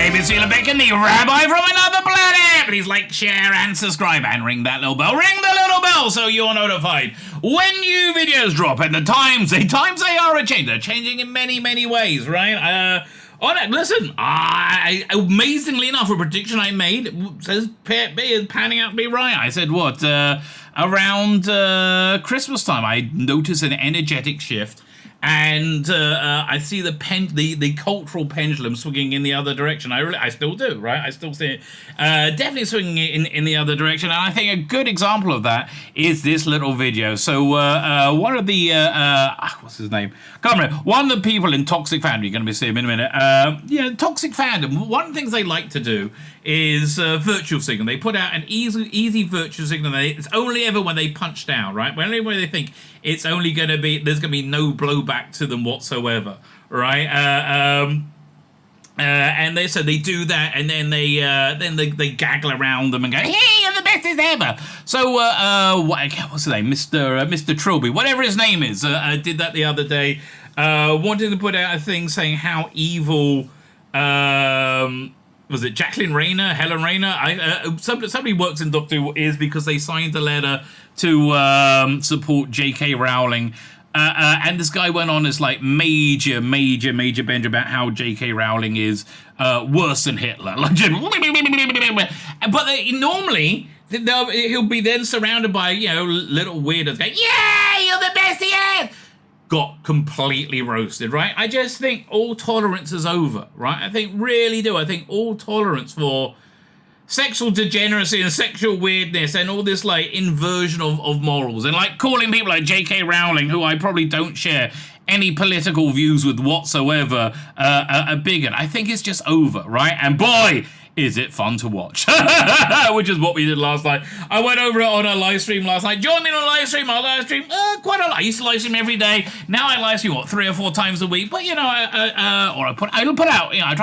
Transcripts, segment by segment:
name is Tzvi Lebetkin, the Rabbi from another planet. Please like, share, and subscribe, and ring that little bell. Ring the little bell so you're notified when new videos drop. And the times they are a change. They're changing in many, many ways, right? Listen, amazingly enough, a prediction I made says is panning out to be right. I said what? Around Christmas time, I noticed an energetic shift. And I see the cultural pendulum swinging in the other direction. I still do, right? I still see it definitely swinging in the other direction. And I think a good example of that is this little video. So one of the what's his name? Can't remember. One of the people in Toxic Fandom, you're going to be seeing him in a minute. Toxic Fandom. One of the things they like to do is virtual signal. They put out an easy virtual signal. It's only ever when they punch down, right? Only when they think it's only going to be, there's going to be no blowback to them whatsoever, right? And they do that, and then they gaggle around them and go, "Hey, you're the best as ever." So what's his name, Mr. Trilby, whatever his name is, did that the other day. Wanted to put out a thing saying how evil. Was it Jacqueline Rayner, Helen Rayner? Somebody works in Doctor Who is because they signed a letter to support J.K. Rowling. And this guy went on this like major bender about how J.K. Rowling is worse than Hitler. But normally he'll be then surrounded by little weirdos going, "Yeah, you're the best he is." Got completely roasted, right? I just think all tolerance is over, right? I think all tolerance for sexual degeneracy and sexual weirdness and all this like inversion of morals and like calling people like J.K. Rowling, who I probably don't share any political views with whatsoever, a bigot. I think it's just over, right? And boy, is it fun to watch, which is what we did last night. I went over it on a live stream last night. Join me on a live stream. I live stream quite a lot. I used to live stream every day. Now I live stream 3 or 4 times a week. But I try to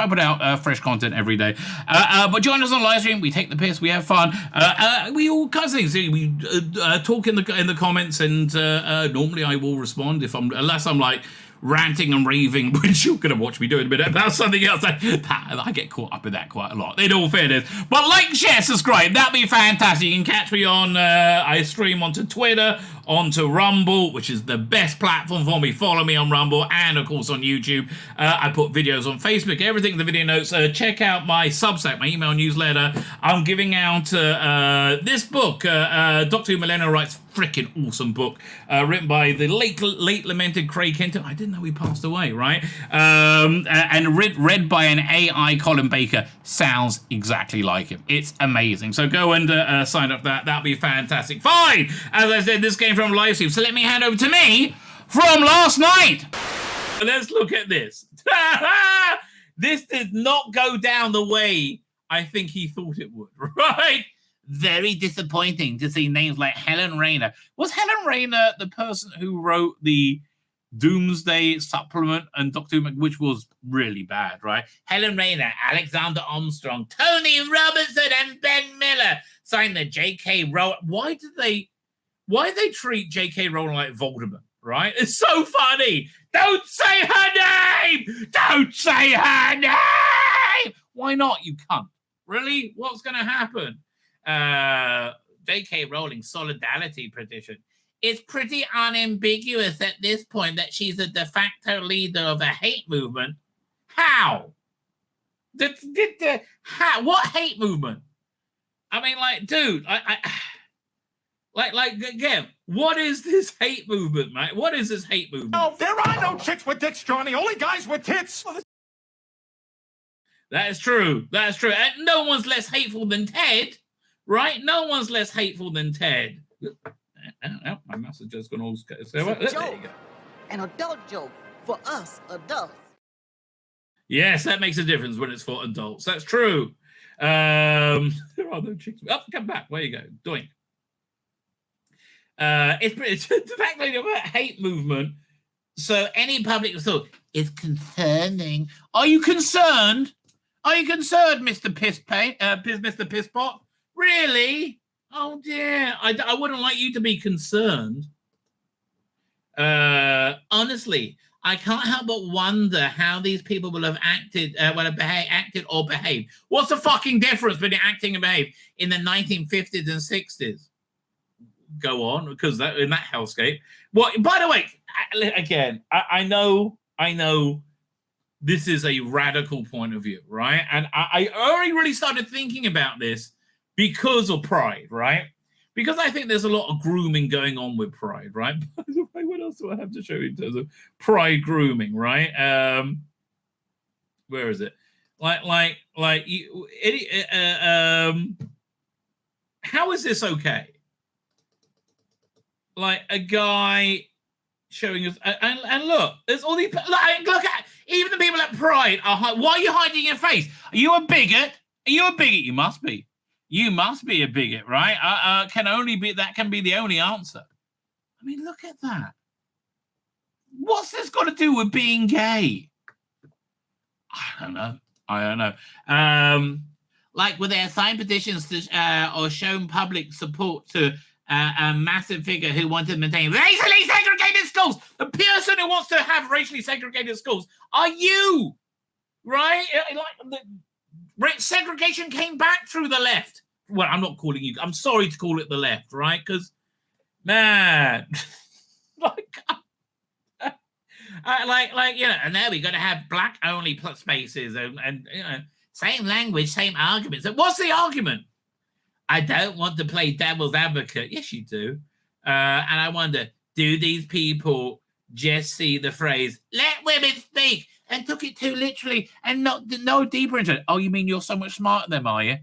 put out fresh content every day. But join us on live stream. We take the piss. We have fun. We all kinds of things. We talk in the comments, and normally I will respond unless I'm like ranting and raving, which you're going to watch me do in a minute about something else. I get caught up in that quite a lot, in all fairness. But like, share, subscribe. That'd be fantastic. You can catch me on, I stream onto Twitter, onto Rumble, which is the best platform for me. Follow me on Rumble and, of course, on YouTube. I put videos on Facebook, everything in the video notes. Check out my Substack, my email newsletter. I'm giving out this book. Dr. Who Millennial writes freaking awesome book, written by the late lamented Craig Hinton. I didn't know he passed away, right? And read by an AI Colin Baker. Sounds exactly like him. It's amazing. So go and sign up for that. That'll be fantastic. Fine. As I said, this came from live stream. So let me hand over to me from last night. Let's look at this. This did not go down the way I think he thought it would, right? Very disappointing to see names like Helen Rayner. Was Helen Rayner the person who wrote the Doomsday supplement and Doctor Who, which was really bad, right? Helen Rayner, Alexander Armstrong, Tony Robertson, and Ben Miller signed the J.K. Rowling. Why did they treat J.K. Rowling like Voldemort, right? It's so funny. Don't say her name! Don't say her name! Why not, you cunt? Really? What's going to happen? J.K. Rowling solidarity petition. It's pretty unambiguous at this point that she's a de facto leader of a hate movement. How? What hate movement? I mean, like, dude, again, what is this hate movement, mate? What is this hate movement? No, there are no chicks with dicks, Johnny. Only guys with tits. That is true. That's true. And no one's less hateful than Ted. Right? No one's less hateful than Ted. My mouse has just gone all... It's a joke. An adult joke for us adults. Yes, that makes a difference when it's for adults. That's true. There are no chicks. Oh, come back. Where you go? Doink. It's the fact that you've got a hate movement. So any public assault is concerning. Are you concerned? Are you concerned, Mr. Mr. Pisspot? Really? Oh dear. I wouldn't like you to be concerned. Honestly, I can't help but wonder how these people will have acted, acted or behaved. What's the fucking difference between acting and behave in the 1950s and 60s? Go on, because in that hellscape. What? By the way, again, I know this is a radical point of view, right? And I already really started thinking about this because of Pride, right? Because I think there's a lot of grooming going on with Pride, right? By the way, what else do I have to show you in terms of Pride grooming, right? Where is it? How is this okay? Like a guy showing us, and look, there's all these. Look at even the people at Pride are. Why are you hiding your face? Are you a bigot? Are you a bigot? You must be. You must be a bigot, right? Can only be that can be the only answer. I mean, look at that. What's this got to do with being gay? I don't know. Like, were there signed petitions to or shown public support to a massive figure who wanted to maintain racially segregated schools? The person who wants to have racially segregated schools are you, right? Like segregation came back through the left. Well, I'm not calling you. I'm sorry to call it the left, right? Because, man, and now we got to have black only spaces and same language, same arguments. What's the argument? I don't want to play devil's advocate. Yes, you do. And I wonder, do these people just see the phrase "let women speak" and took it too literally and not no deeper into it? Oh, you mean you're so much smarter than them, are you?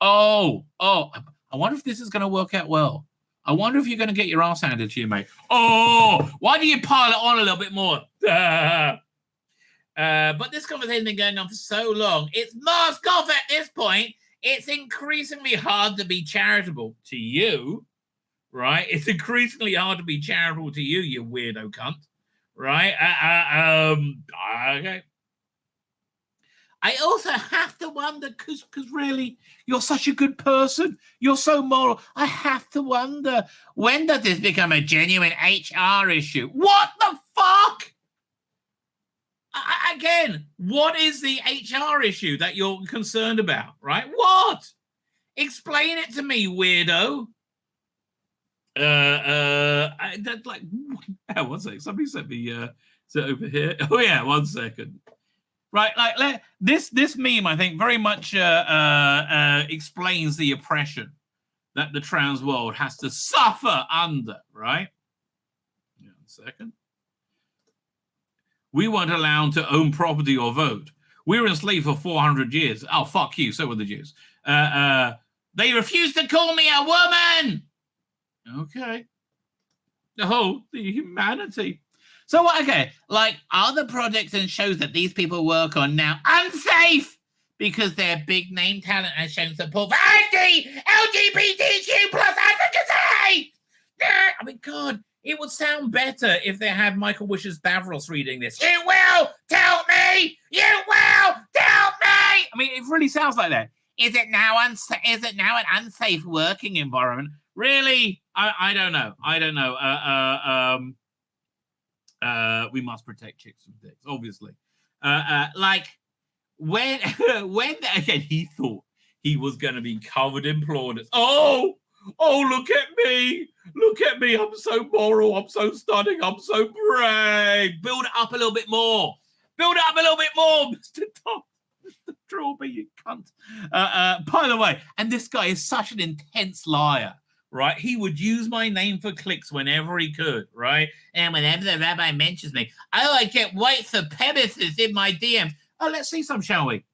Oh, I wonder if this is going to work out well. I wonder if you're going to get your ass handed to you, mate. Oh, why do you pile it on a little bit more? But this conversation has been going on for so long. It's mask off at this point. It's increasingly hard to be charitable to you, right? It's increasingly hard to be charitable to you, you weirdo cunt, right? Okay. I also have to wonder, because really, you're such a good person. You're so moral. I have to wonder, when does this become a genuine HR issue? What the fuck? Again, what is the HR issue that you're concerned about, right? What? Explain it to me, weirdo. One second. Somebody sent me, is it over here? Oh, yeah, 1 second. Right, like this meme, I think, very much explains the oppression that the trans world has to suffer under, right? Yeah, 1 second. We weren't allowed to own property or vote. We were enslaved for 400 years. Oh, fuck you. So were the Jews. They refused to call me a woman. Okay. Oh, the humanity. So, okay, like, are the projects and shows that these people work on now unsafe because their big name talent has shown support for anti-LGBTQ plus advocacy? I mean, God, it would sound better if they had Michael Wish's Davros reading this. You will tell me! You will tell me! I mean, it really sounds like that. Is it now an unsafe working environment? Really? I don't know. We must protect chicks from dicks, obviously. Like when again he thought he was going to be covered in plaudits. Oh, look at me! I'm so moral. I'm so stunning. I'm so brave. Build it up a little bit more, Mr. Tom. Mr. Trawby, you cunt. By the way, and this guy is such an intense liar. Right, he would use my name for clicks whenever he could, right? And whenever the rabbi mentions me, I get white supremacists in my DMs. Oh, let's see some, shall we?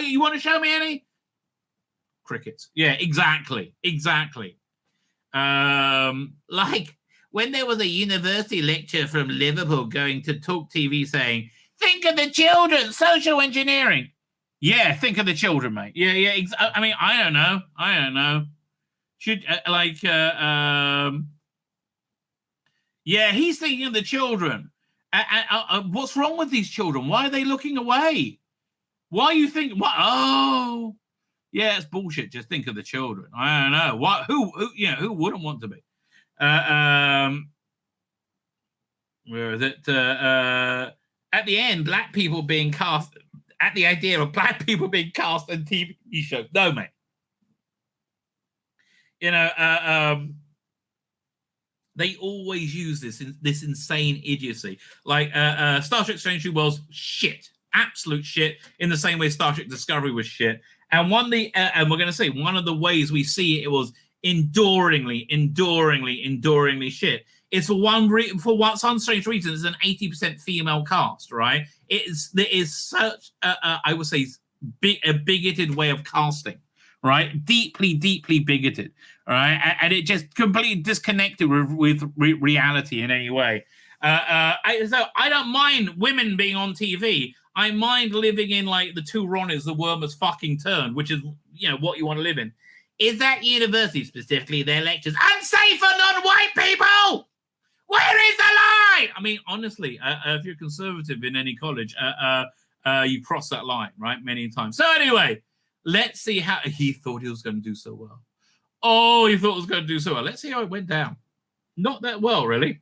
You want to show me any? Crickets. Yeah, exactly. Like when there was a university lecturer from Liverpool going to Talk TV saying, "Think of the children, social engineering." Yeah, think of the children, mate. Yeah. I mean, I don't know. Should yeah, he's thinking of the children. What's wrong with these children? Why are they looking away? Why you think? What? Oh, yeah, it's bullshit. Just think of the children. I don't know. What? Who wouldn't want to be? where is it? At the end, black people being cast. At the idea of black people being cast on TV shows. No, mate. You know, they always use this insane idiocy. Like Star Trek Strange New Worlds, shit, absolute shit. In the same way Star Trek Discovery was shit. And and we're going to say one of the ways we see it was enduringly shit. It's for what some strange reason it's an 80% female cast, right? There is such I would say a bigoted way of casting, right? Deeply bigoted, right? And it just completely disconnected with reality in any way. So I don't mind women being on TV. I mind living in like the Two Ronnies, the worm has fucking turned, which is what you want to live in. Is that university specifically their lectures unsafe for non-white people? Where is the line? I mean, honestly, if you're conservative in any college, you cross that line, right? Many times. So anyway, let's see how he thought he was going to do so well. Oh, he thought it was going to do so well. Let's see how it went down. Not that well, really.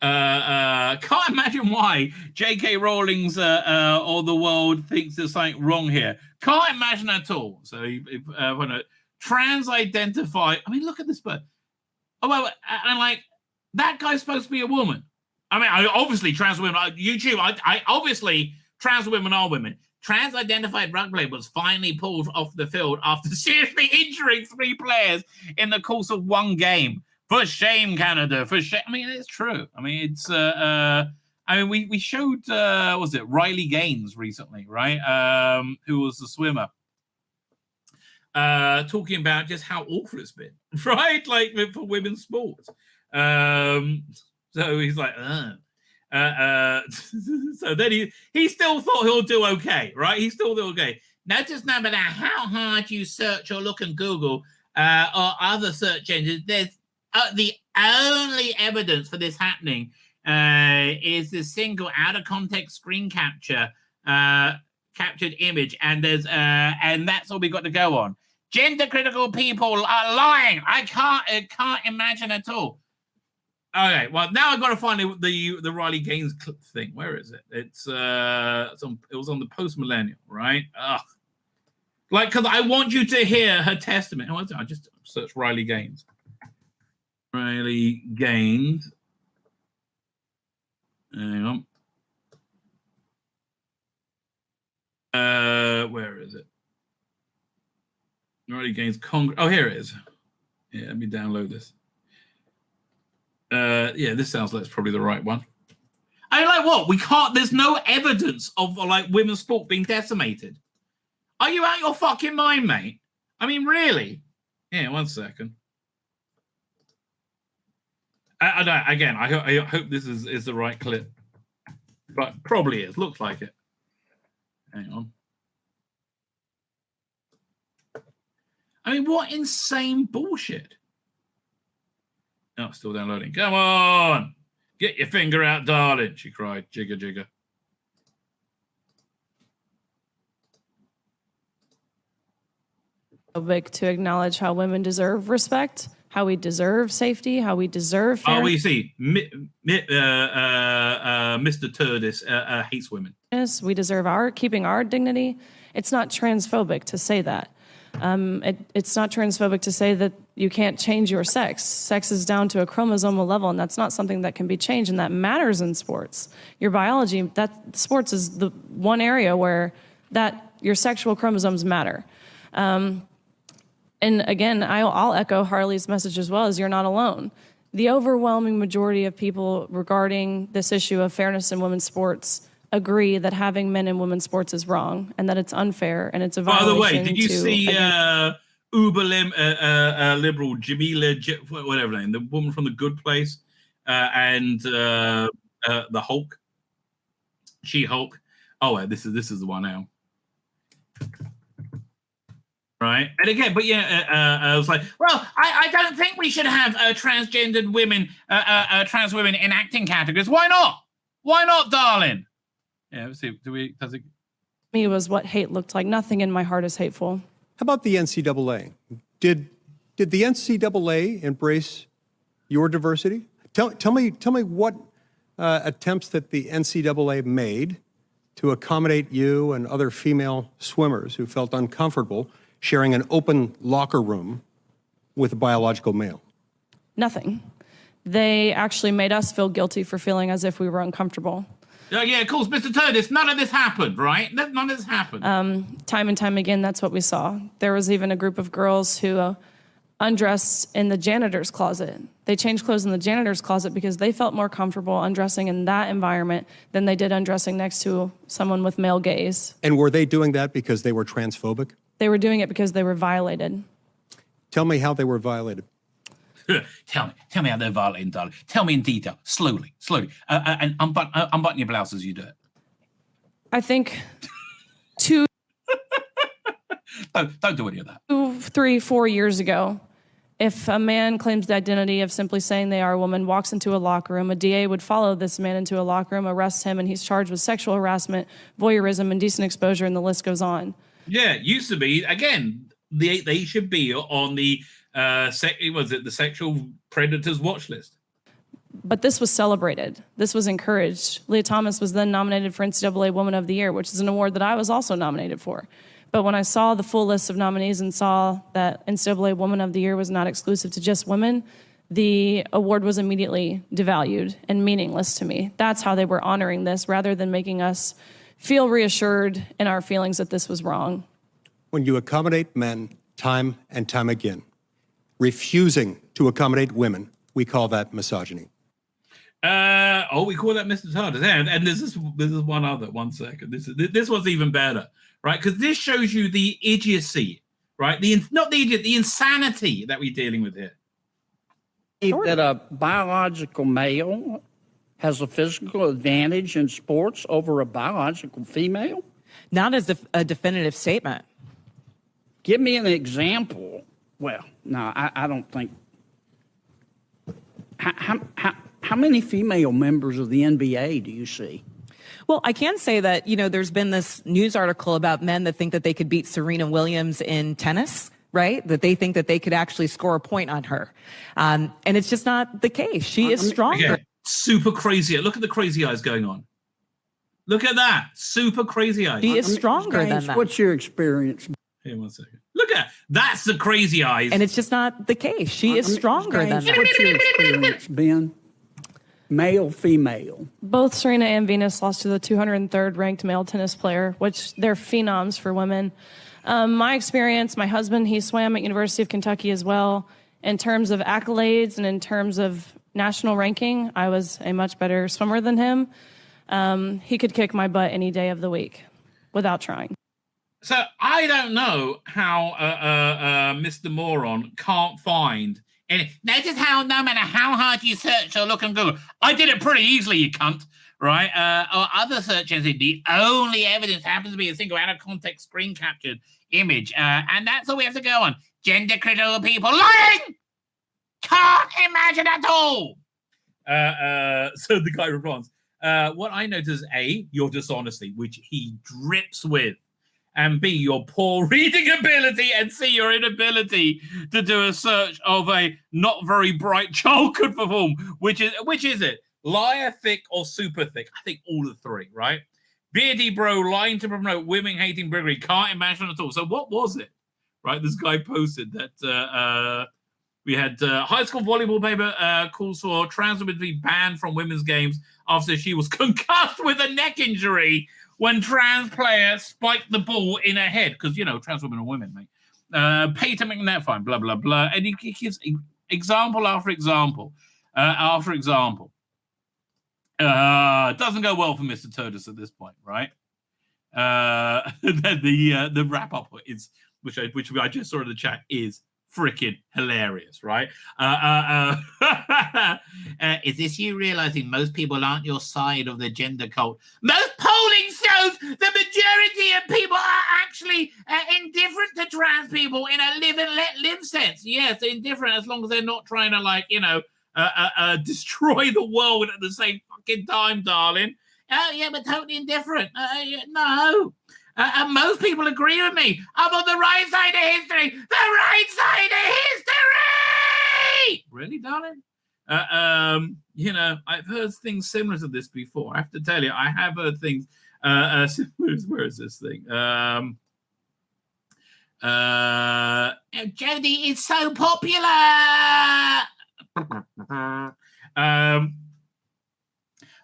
Can't imagine why J.K. Rowling's or the world thinks there's something wrong here. Can't imagine at all. So when trans-identify, I mean, look at this bird. Oh, well, and like that guy's supposed to be a woman. I mean, obviously trans women. YouTube. I obviously trans women are women. Trans-identified rugby player was finally pulled off the field after seriously injuring 3 players in the course of one game. For shame, Canada. For shame. I mean, it's true. I mean, it's. I mean, we showed. Was it Riley Gaines recently, right? Who was the swimmer? Talking about just how awful it's been, right? Like for women's sports. So he's like, so then he still thought he'll do okay, right? He still do okay. Notice no matter how hard you search or look in Google or other search engines, there's the only evidence for this happening is this single out of context screen captured image, and there's and that's all we got to go on. Gender critical people are lying. I can't imagine at all. Okay, well now I've got to find the Riley Gaines thing. Where is it? It was on the Post Millennial, right? Ugh. Like, because I want you to hear her testimony. Oh, I just searched Riley Gaines. Riley Gaines. Hang on. Where is it? Riley Gaines Oh, here it is. Yeah, let me download this. Yeah, this sounds like it's probably the right one. I mean, like what? We can't. There's no evidence of like women's sport being decimated. Are you out your fucking mind, mate? I mean, really? Yeah, 1 second. I don't. Again, I hope this is the right clip, but probably is. Looks like it. Hang on. I mean, what insane bullshit. Oh, still downloading. Come on. Get your finger out, darling, she cried. Jigger, jigger. To acknowledge how women deserve respect, how we deserve safety, how we deserve fairness. Oh, we see. Mr. Turdis hates women. We deserve keeping our dignity. It's not transphobic to say that. It's not transphobic to say that you can't change your sex. Sex is down to a chromosomal level, and that's not something that can be changed, and that matters in sports. Your biology, sports is the one area where your sexual chromosomes matter. And again, I'll echo Harley's message as well, as you're not alone. The overwhelming majority of people regarding this issue of fairness in women's sports agree that having men in women's sports is wrong and that it's unfair and it's a violation. By the way, did you see uber liberal Jamila, whatever her name, the woman from The Good Place, and the Hulk, She-Hulk? Oh, this is the one now. Right, and again, but yeah, I was like, well, I don't think we should have transgendered women, trans women in acting categories. Why not? Why not, darling? Yeah, let's see. Does it? Me was what hate looked like. Nothing in my heart is hateful. How about the NCAA? Did the NCAA embrace your diversity? Tell me what attempts that the NCAA made to accommodate you and other female swimmers who felt uncomfortable sharing an open locker room with a biological male. Nothing. They actually made us feel guilty for feeling as if we were uncomfortable. Yeah, of course, Mr. Turdis, none of this happened, right? None of this happened. Time and time again, that's what we saw. There was even a group of girls who undressed in the janitor's closet. They changed clothes in the janitor's closet because they felt more comfortable undressing in that environment than they did undressing next to someone with male gaze. And were they doing that because they were transphobic? They were doing it because they were violated. Tell me how they were violated. Tell me how they're violating, darling. Tell me in detail, slowly. And unbutton your blouse as you do it. I think two, don't do any of that. 3, 4 years ago, if a man claims the identity of simply saying they are a woman, walks into a locker room, a DA would follow this man into a locker room, arrest him, and he's charged with sexual harassment, voyeurism, indecent exposure, and the list goes on. Yeah, it used to be, again, they should be on the the sexual predators watch list. But this was celebrated. This was encouraged. Leah Thomas was then nominated for NCAA Woman of the Year, which is an award that I was also nominated for. But when I saw the full list of nominees and saw that NCAA Woman of the Year was not exclusive to just women, the award was immediately devalued and meaningless to me. That's how they were honoring this, rather than making us feel reassured in our feelings that this was wrong. When you accommodate men time and time again, refusing to accommodate women, we call that misogyny. We call that Mr. Tardis. And this is one other. 1 second. This one's even better, right? Because this shows you the idiocy, right? The insanity that we're dealing with here. That a biological male has a physical advantage in sports over a biological female? Not as a definitive statement. Give me an example. Well, no, I don't think. How many female members of the NBA do you see? Well, I can say that, there's been this news article about men that think that they could beat Serena Williams in tennis, right? That they think that they could actually score a point on her. And it's just not the case. She is stronger. Again, super crazy. Look at the crazy eyes going on. Look at that. Super crazy eyes. She is stronger than that. What's your experience? Here, 1 second. Look at that's the crazy eyes. And it's just not the case. She is stronger than that. What's your experience, Ben? Male, female. Both Serena and Venus lost to the 203rd ranked male tennis player, which they're phenoms for women. My experience, my husband, he swam at University of Kentucky as well. In terms of accolades and in terms of national ranking, I was a much better swimmer than him. He could kick my butt any day of the week without trying. So I don't know how Mr. Moron can't find any. Notice how no matter how hard you search or look on Google, I did it pretty easily, you cunt, right? Or other search engines, the only evidence happens to be a single out of context screen captured image, and that's all we have to go on. Gender critical people lying. Can't imagine at all. So the guy responds, what I notice, A, your dishonesty, which he drips with, and B, your poor reading ability, and C, your inability to do a search of a not very bright child could perform. Which is it? Liar, thick, or super thick? I think all the three, right? Beardy bro lying to promote women-hating bigotry. Can't imagine at all. So what was it? Right? This guy posted that we had high school volleyball paper calls for trans women to be banned from women's games after she was concussed with a neck injury when trans player spiked the ball in her head. Because, trans women are women, mate. Peter McNair, fine, blah, blah, blah. And he gives example after example after example. Doesn't go well for Mr. Turdis at this point, right? The wrap-up is, which I just saw in the chat, is freaking hilarious, right? Is this you realizing most people aren't your side of the gender cult? Most polling shows the majority of people are actually indifferent to trans people in a live and let live sense. Yes, indifferent as long as they're not trying to destroy the world at the same fucking time, darling. Oh yeah, but totally indifferent. No. And most people agree with me. I'm on the right side of history. The right side of history! Really, darling? You know, I've heard things similar to this before. I have to tell you, I have heard things. Where is this thing? Jodie is so popular.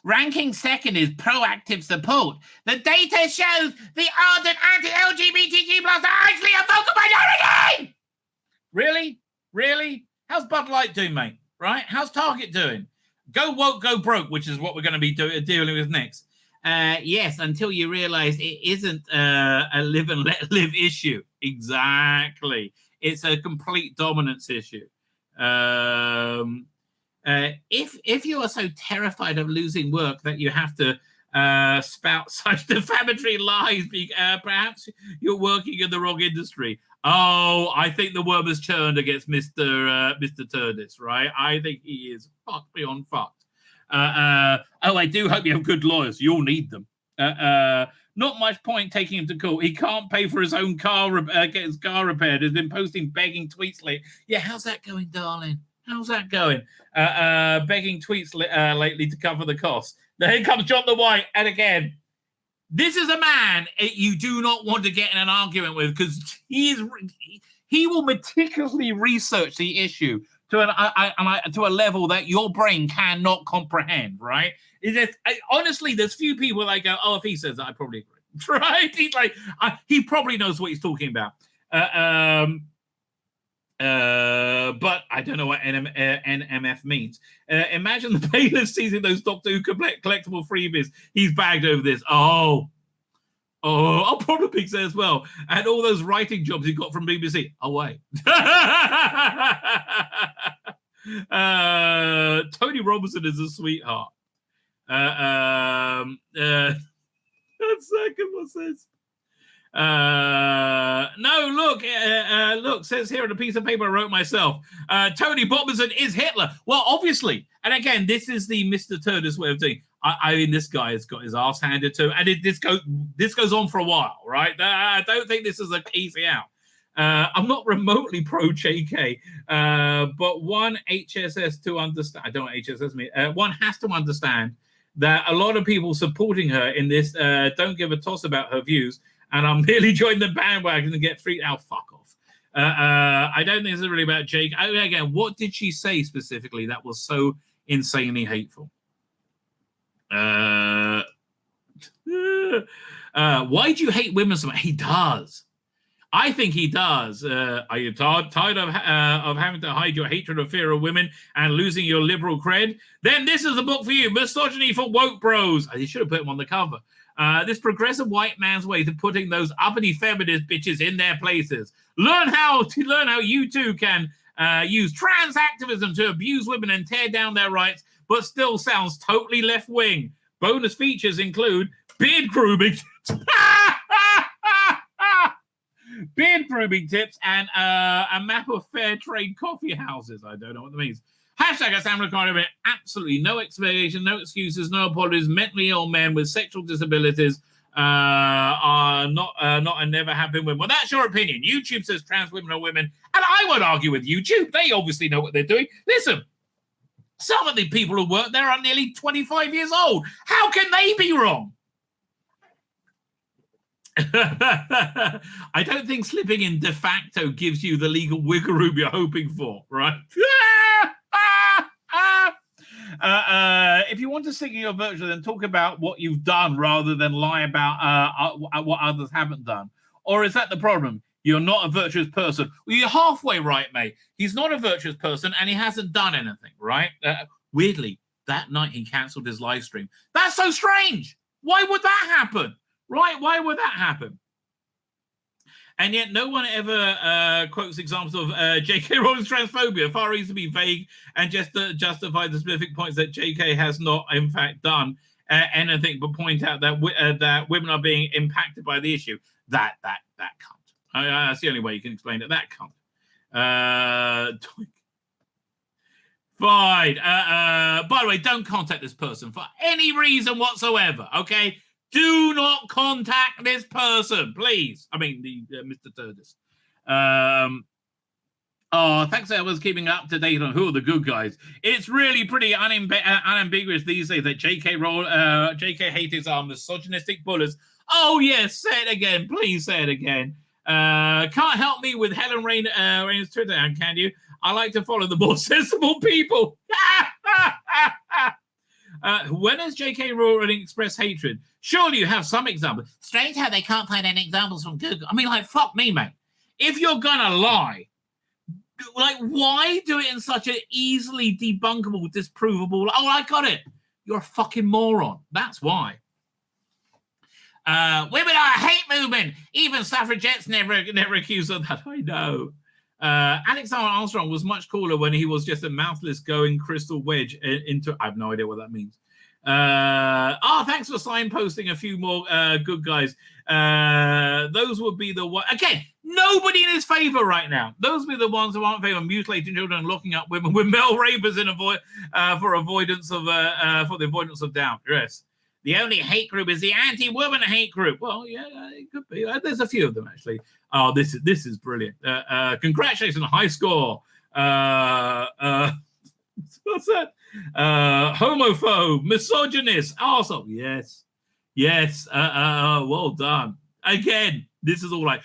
Ranking second is proactive support. The data shows the ardent anti-LGBTQ plus are actually a vocal minority. Really? Really? How's Bud Light doing, mate? Right? How's Target doing? Go woke, go broke, which is what we're going to be dealing with next. Yes, until you realize it isn't a live and let live issue. Exactly. It's a complete dominance issue. If you are so terrified of losing work that you have to spout such defamatory lies, perhaps you're working in the wrong industry. Oh, I think the worm has churned against Mr. Turdis, right? I think he is fucked beyond fucked. I do hope you have good lawyers. You'll need them. Not much point taking him to court. He can't pay for his own car, get his car repaired. He's been posting begging tweets lately. Yeah, how's that going, darling? How's that going? Begging tweets lately to cover the costs. Here comes John the White, and again, this is a man you do not want to get in an argument with because he will meticulously research the issue to a level that your brain cannot comprehend. Right? Honestly, there's few people that go, "Oh, if he says that, I probably agree." Right? He's like, he probably knows what he's talking about. But I don't know what NMF means. Imagine the bailiff seizing those Doctor Who collectible freebies he's bagged over this. I'll probably say as well. And all those writing jobs he got from BBC. Oh, wait. Tony Robinson is a sweetheart. One second, what's this? No, look, says here on a piece of paper I wrote myself. Tony Robinson is Hitler. Well, obviously. And again, this is the Mr. Turdis way of doing. I mean, this guy has got his ass handed to him, and this goes on for a while, right? I don't think this is an easy out. I'm not remotely pro JK, but one HSS to understand. I don't know what HSS means. One has to understand that a lot of people supporting her in this don't give a toss about her views, and I'm merely joining the bandwagon and get freaked out. Fuck off. I don't think it's really about Jake. Again, what did she say specifically that was so insanely hateful? Why do you hate women so much? He does. I think he does. Are you tired of having to hide your hatred or fear of women and losing your liberal cred? Then this is the book for you. Misogyny for Woke Bros. You should have put him on the cover. This progressive white man's way to putting those uppity feminist bitches in their places. Learn how you too can use trans activism to abuse women and tear down their rights, but still sounds totally left-wing. Bonus features include beard grooming tips and a map of fair trade coffee houses. I don't know what that means. Hashtag #AsamRicardo. Absolutely no explanation, no excuses, no apologies. Mentally ill men with sexual disabilities are not and never have been women. Well, that's your opinion. YouTube says trans women are women, and I won't argue with YouTube. They obviously know what they're doing. Listen, some of the people who work there are nearly 25 years old. How can they be wrong? I don't think slipping in de facto gives you the legal wiggle room you're hoping for, right? If you want to sing in your virtue, then talk about what you've done rather than lie about what others haven't done. Or is that the problem? You're not a virtuous person. Well, you're halfway right, mate. He's not a virtuous person and he hasn't done anything, right? Weirdly, that night he cancelled his live stream. That's so strange. Why would that happen? Right? Why would that happen? And yet no one ever quotes examples of J.K. Rowling's transphobia. Far easier to be vague and just justify the specific points that J.K. has not, in fact, done anything but point out that that women are being impacted by the issue. That can't. That's the only way you can explain it. That can't. Fine. By the way, don't contact this person for any reason whatsoever, okay? Do not contact this person, please. I mean, the Mr. Turdis. Oh, thanks. I was keeping up to date on who are the good guys. It's really pretty unambiguous these days that J.K. haters are misogynistic bullies. Oh, yes. Say it again. Please say it again. Can't help me with Helen Rain's Twitter account, can you? I like to follow the more sensible people. When has J.K. Rowling expressed hatred? Surely you have some examples. Strange how they can't find any examples from Google. I mean, like, fuck me, mate. If you're gonna lie, like, why do it in such an easily debunkable, disprovable? Oh, I got it. You're a fucking moron. That's why. Women are a hate movement. Even suffragettes never accused of that. I know. Alexander Armstrong was much cooler when he was just a mouthless going crystal wedge into. I have no idea what that means. Thanks for signposting a few more good guys. Those would be the one. Again, nobody in his favor right now. Those would be the ones who aren't in favor of mutilating children and locking up women with male rapers in for the avoidance of doubt. Yes. The only hate group is the anti-woman hate group. Well, yeah, it could be. There's a few of them actually. Oh, this is brilliant. Congratulations on a high score. What's that? Homophobe, misogynist, arsehole. Yes. Well done. Again, this is all like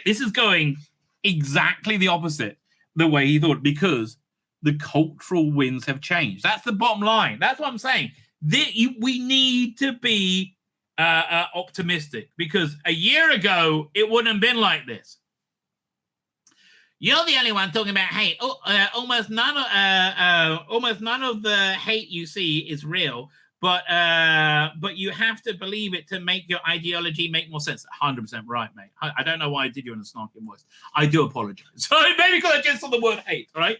this is going exactly the opposite the way he thought, because the cultural winds have changed. That's the bottom line. That's what I'm saying. We need to be optimistic, because a year ago it wouldn't have been like this. You're the only one talking about hate. Almost none of the hate you see is real, but you have to believe it to make your ideology make more sense. 100% right, mate. I don't know why I did you in a snarky voice. I do apologize. So maybe because I just saw the word hate, right?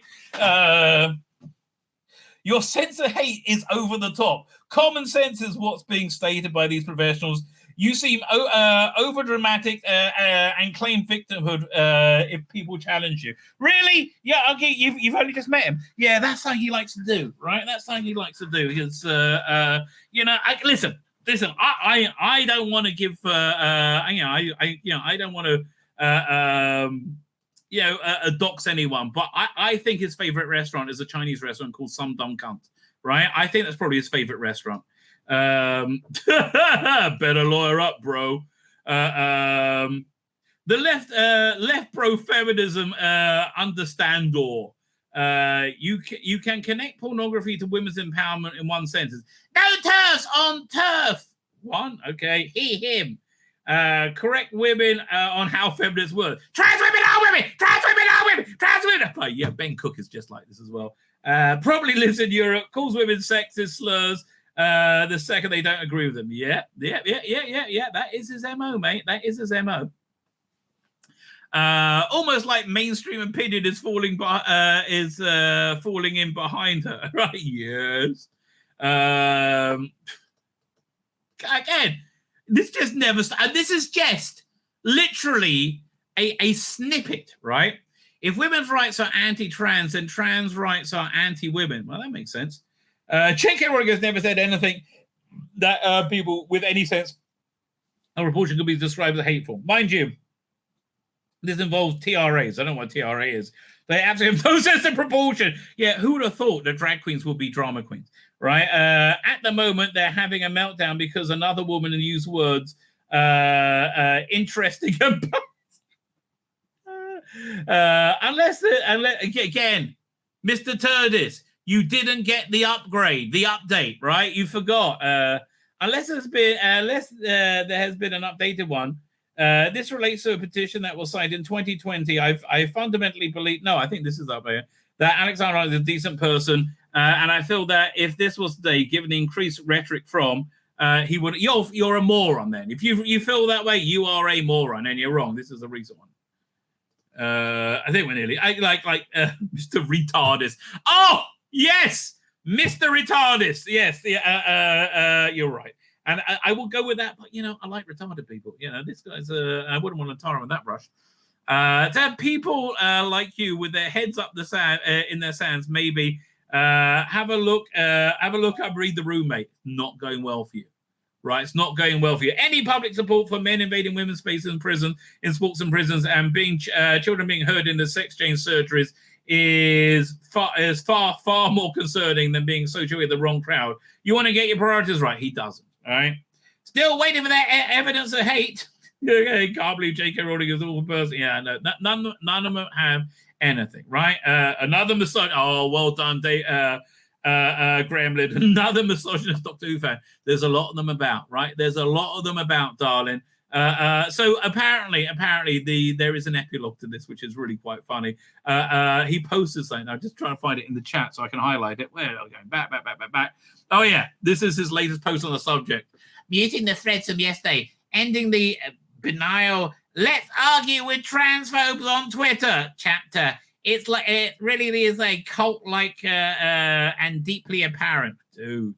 Your sense of hate is over the top. Common sense is what's being stated by these professionals. You seem over dramatic and claim victimhood if people challenge you. Really? Yeah, okay, you've only just met him. Yeah, that's something he likes to do, right? That's something he likes to do. Because listen. I don't want to give. I don't want to dox anyone, but I think his favorite restaurant is a Chinese restaurant called Some Dumb Cunt, right? I think that's probably his favorite restaurant. Better lawyer up, bro. The left pro feminism understand or you can connect pornography to women's empowerment in one sentence. No turfs on turf. One, okay, he, him. Correct women on how feminists work. Trans women are women. Trans women are women. Trans women. Oh, yeah, Ben Cook is just like this as well. Probably lives in Europe. Calls women sexist slurs. The second they don't agree with them. Yeah. That is his MO, mate. That is his MO. Almost like mainstream opinion is falling in behind her, right? Yes. Again, this just never. And this is just literally a snippet, right? If women's rights are anti-trans, then trans rights are anti-women. Well, that makes sense. J.K. Rowling has never said anything that people with any sense of proportion could be described as hateful. Mind you, this involves TRAs. I don't know what TRA is. They absolutely have no sense of proportion. Yeah, who would have thought that drag queens would be drama queens, right? At the moment, they're having a meltdown because another woman used words interesting and unless again, Mr. Turdis, you didn't get the upgrade, the update, right? You forgot. Unless there has been an updated one. This relates to a petition that was signed in 2020. I fundamentally believe, no, I think this is up there, that Alexander is a decent person. And I feel that if this was today, given the increased rhetoric from, he would, you're a moron then. If you feel that way, you are a moron and you're wrong. This is a recent one. I think we're nearly, Mr. Retardis. Oh, yes, Mr. Retardis. Yes, you're right. And I will go with that, but, I like retarded people. This guy's, I wouldn't want to tar him with that brush. To have people like you with their heads up the sand, in their sands, maybe have a look up, read the roommate. Not going well for you. right? It's not going well for you. Any public support for men invading women's spaces in prison, in sports and prisons, and being children being hurt in the sex change surgeries is far more concerning than being associated with the wrong crowd. You want to get your priorities right. He doesn't. All right. Still waiting for that evidence of hate. Can't believe J.K. Rowling is an awful person. Yeah, no, none of them have anything, right? Another misogynist. Oh, well done, Graham Lind. Another misogynist Doctor Who fan. There's a lot of them about, right? There's a lot of them about, darling. So apparently, there is an epilogue to this, which is really quite funny. He posted something. I'm just trying to find it in the chat so I can highlight it. Where are we going? Back. Oh yeah, this is his latest post on the subject. Muting the threads from yesterday, ending the benign "let's argue with transphobes on Twitter" chapter. It's like it really is a cult-like and deeply apparent, dude.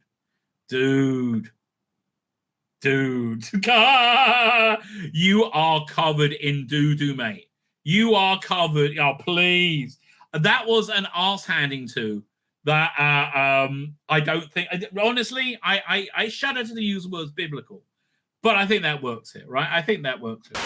You are covered in doo-doo, mate. You are covered. Oh, please. That was an arse handing to that. I don't think. Honestly, I shudder to use the words biblical, but I think that works here, right? I think that works here.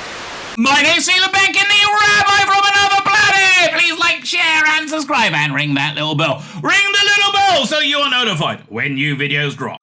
My name's Tzvi Lebetkin, the Rabbi from another planet. Please like, share, and subscribe, and ring that little bell. Ring the little bell so you are notified when new videos drop.